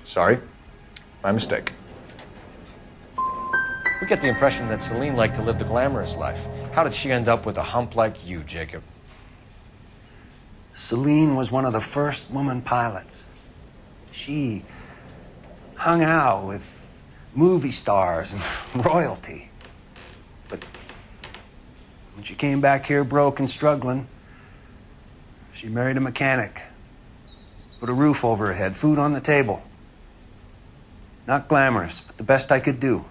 Sorry. My mistake. We get the impression that Celine liked to live the glamorous life. How did she end up with a hump like you, Jacob? Celine was one of the first woman pilots. She hung out with movie stars and royalty. But when she came back here broke and struggling, she married a mechanic. Put a roof over her head, food on the table. Not glamorous, but the best I could do.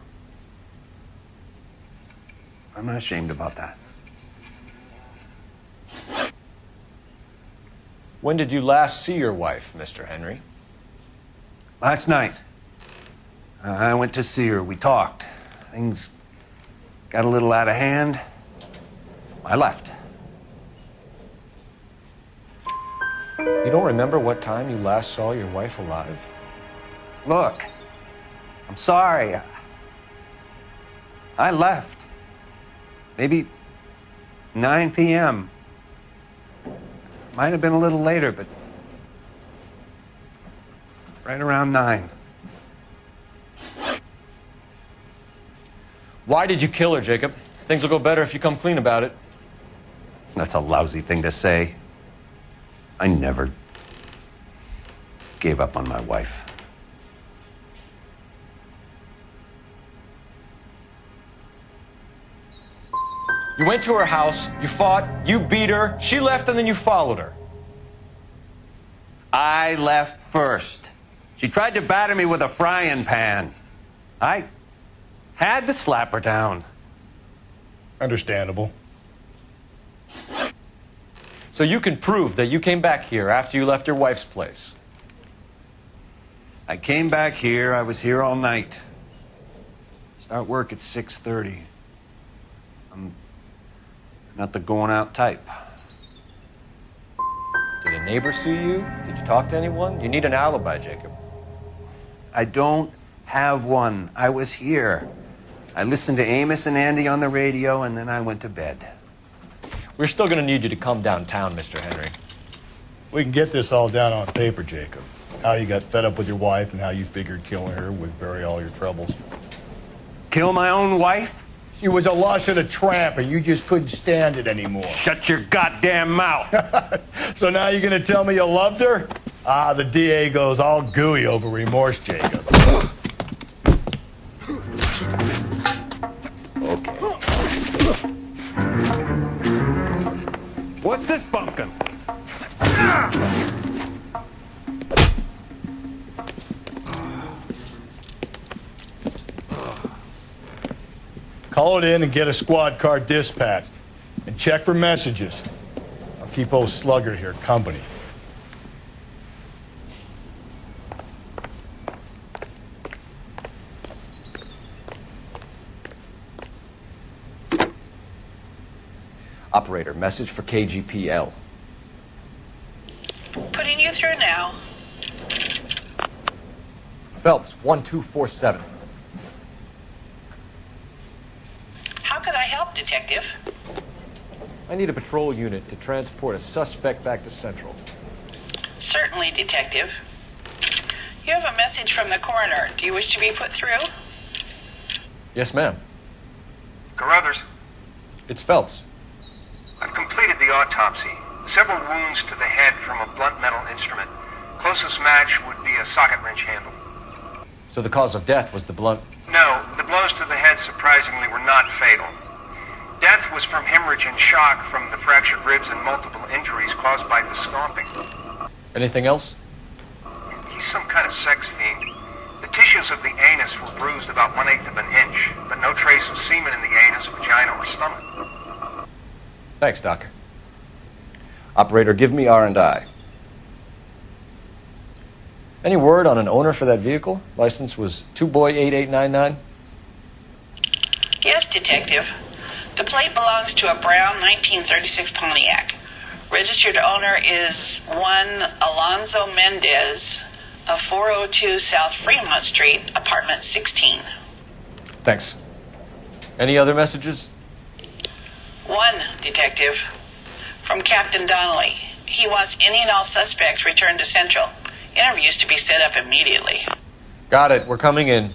I'm not ashamed about that. When did you last see your wife, Mr. Henry? Last night. I went to see her. We talked. Things got a little out of hand. I left. You don't remember what time you last saw your wife alive? Look, I'm sorry. I left. Maybe 9 p.m. Might have been a little later, but right around 9. Why did you kill her, Jacob? Things will go better if you come clean about it. That's a lousy thing to say. I never gave up on my wife. You went to her house, you fought, you beat her, she left, and then you followed her. I left first. She tried to batter me with a frying pan. I had to slap her down. Understandable. So you can prove that you came back here after you left your wife's place. I came back here. I was here all night. Start work at 6:30. I'm not the going out type. Did a neighbor see you? Did you talk to anyone? You need an alibi, Jacob. I don't have one. I was here. I listened to Amos and Andy on the radio, and then I went to bed. We're still going to need you to come downtown, Mr. Henry. We can get this all down on paper, Jacob. How you got fed up with your wife and how you figured killing her would bury all your troubles. Kill my own wife? She was a lush and a tramp, and you just couldn't stand it anymore. Shut your goddamn mouth. So now you're going to tell me you loved her? Ah, the DA goes all gooey over remorse, Jacob. Okay. What's this bumpkin? Call it in and get a squad car dispatched. And check for messages. I'll keep old Slugger here company. Operator, message for KGPL. Putting you through now. Phelps, 1247. How could I help, Detective? I need a patrol unit to transport a suspect back to Central. Certainly, Detective. You have a message from the coroner. Do you wish to be put through? Yes, ma'am. Carruthers, It's Phelps. I've completed the autopsy. Several wounds to the head from a blunt metal instrument. Closest match would be a socket wrench handle. So the cause of death was the blunt. No, the blows to the head surprisingly were not fatal. Death was from hemorrhage and shock from the fractured ribs and multiple injuries caused by the stomping. Anything else? He's some kind of sex fiend. The tissues of the anus were bruised about 1/8 of an inch, but no trace of semen in the anus, vagina, or stomach. Thanks, Doc. Operator, give me R&I. Any word on an owner for that vehicle? License was 2boy8899. Yes, Detective. The plate belongs to a brown 1936 Pontiac. Registered owner is one Alonzo Mendez of 402 South Fremont Street, apartment 16. Thanks. Any other messages? One, Detective. From Captain Donnelly. He wants any and all suspects returned to Central. Interviews to be set up immediately. Got it. We're coming in.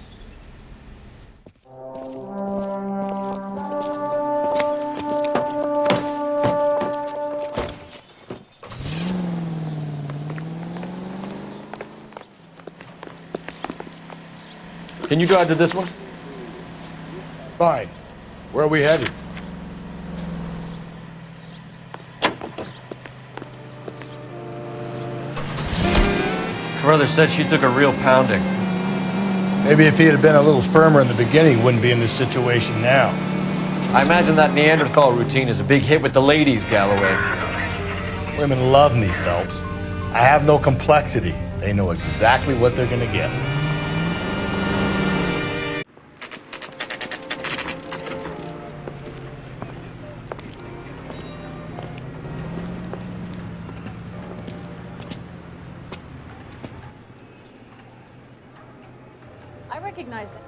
Can you drive to this one? Fine. Where are we headed? Carruthers said she took a real pounding. Maybe if he had been a little firmer in the beginning, he wouldn't be in this situation now. I imagine that Neanderthal routine is a big hit with the ladies, Galloway. Women love me, Phelps. I have no complexity. They know exactly what they're gonna get. I recognize that.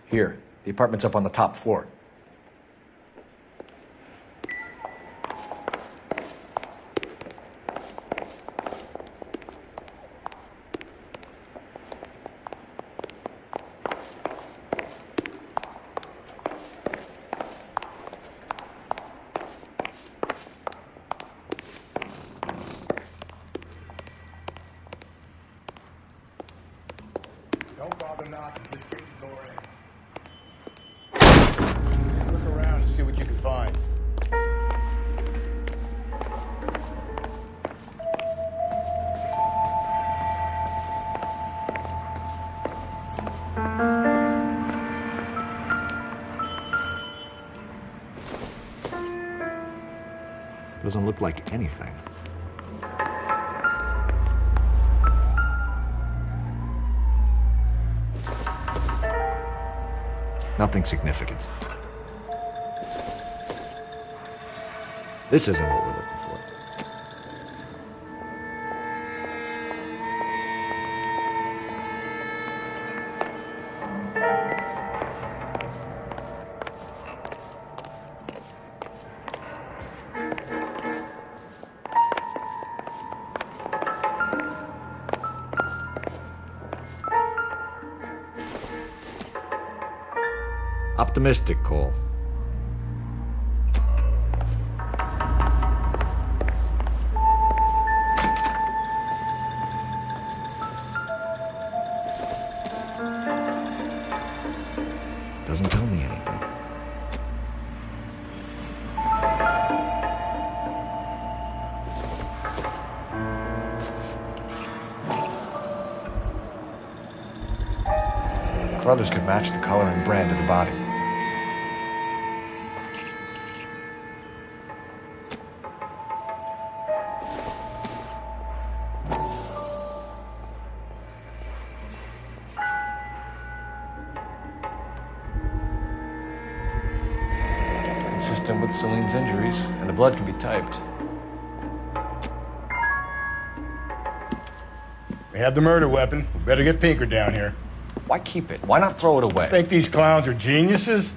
Here, the apartment's up on the top floor. Don't bother knocking, just kick the door in. Look around and see what you can find. Doesn't look like anything. Nothing significant. This isn't what we're looking for. Optimistic, Cole. Doesn't tell me anything. Carruthers could match the color and brand of the body. Consistent with Celine's injuries, and the blood can be typed. We have the murder weapon. We better get Pinker down here. Why keep it? Why not throw it away? Think these clowns are geniuses?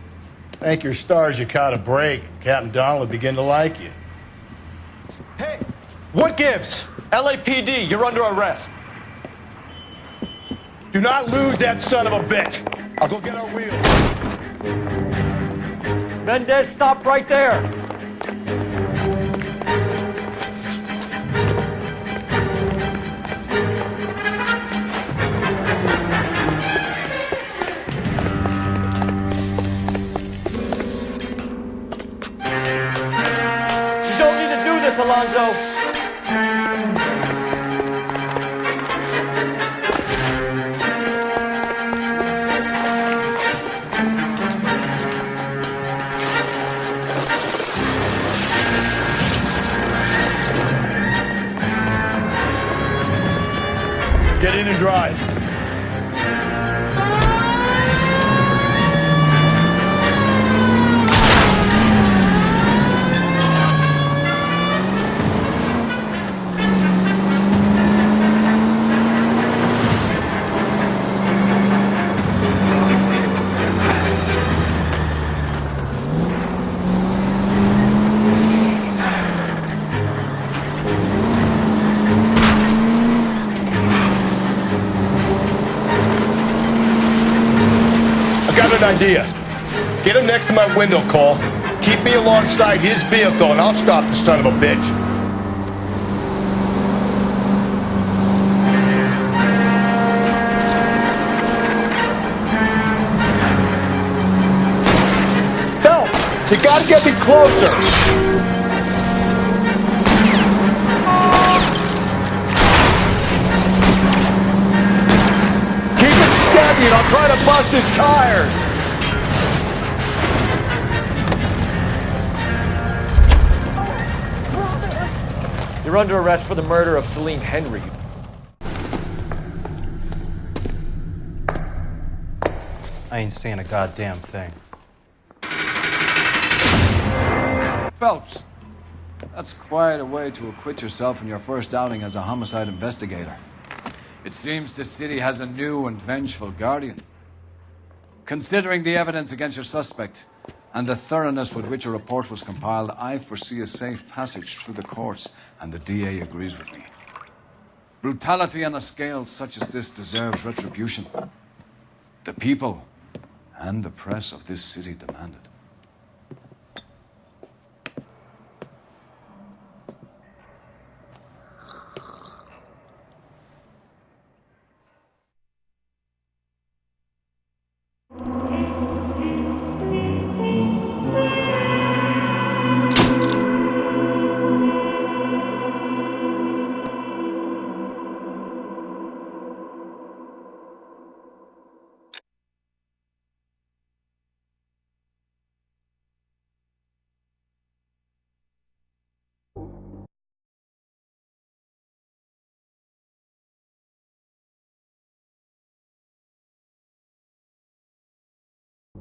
Thank your stars you caught a break. Captain Donald will begin to like you. Hey, what gives? LAPD, you're under arrest. Do not lose that son of a bitch. I'll go get our wheels. Mendez, stop right there. You don't need to do this, Alonzo. in and drive. Idea. Get him next to my window, Cole. Keep me alongside his vehicle, and I'll stop the son of a bitch. Phelps, you gotta get me closer. Keep it steady, and I'll try to bust his tires. You're under arrest for the murder of Celine Henry. I ain't saying a goddamn thing. Phelps, that's quite a way to acquit yourself in your first outing as a homicide investigator. It seems the city has a new and vengeful guardian. Considering the evidence against your suspect and the thoroughness with which a report was compiled, I foresee a safe passage through the courts, and the DA agrees with me. Brutality on a scale such as this deserves retribution. The people and the press of this city demand it.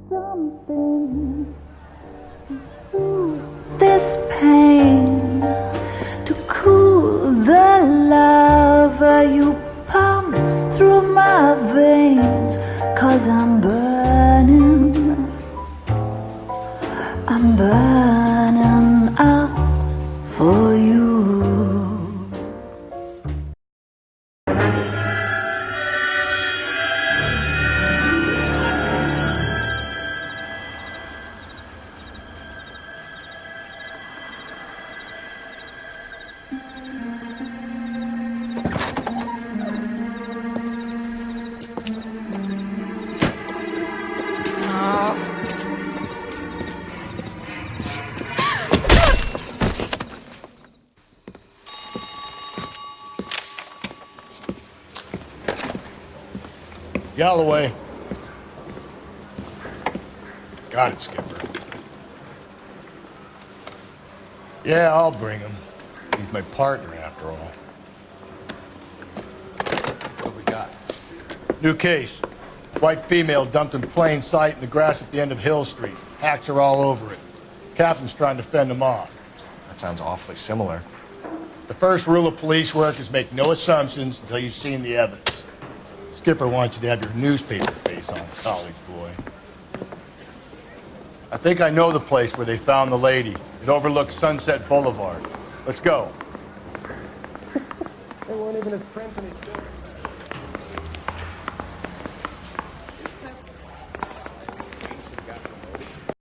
Something this pain to cool the lava you pump through my veins, 'cause I'm burning up for you. Galloway. Got it, Skipper. Yeah, I'll bring him. He's my partner, after all. What we got? New case. White female dumped in plain sight in the grass at the end of Hill Street. Hacks are all over it. Captain's trying to fend them off. That sounds awfully similar. The first rule of police work is make no assumptions until you've seen the evidence. Skipper wants you to have your newspaper face on, college boy. I think I know the place where they found the lady. It overlooks Sunset Boulevard. Let's go. They weren't even his prints in his shirt.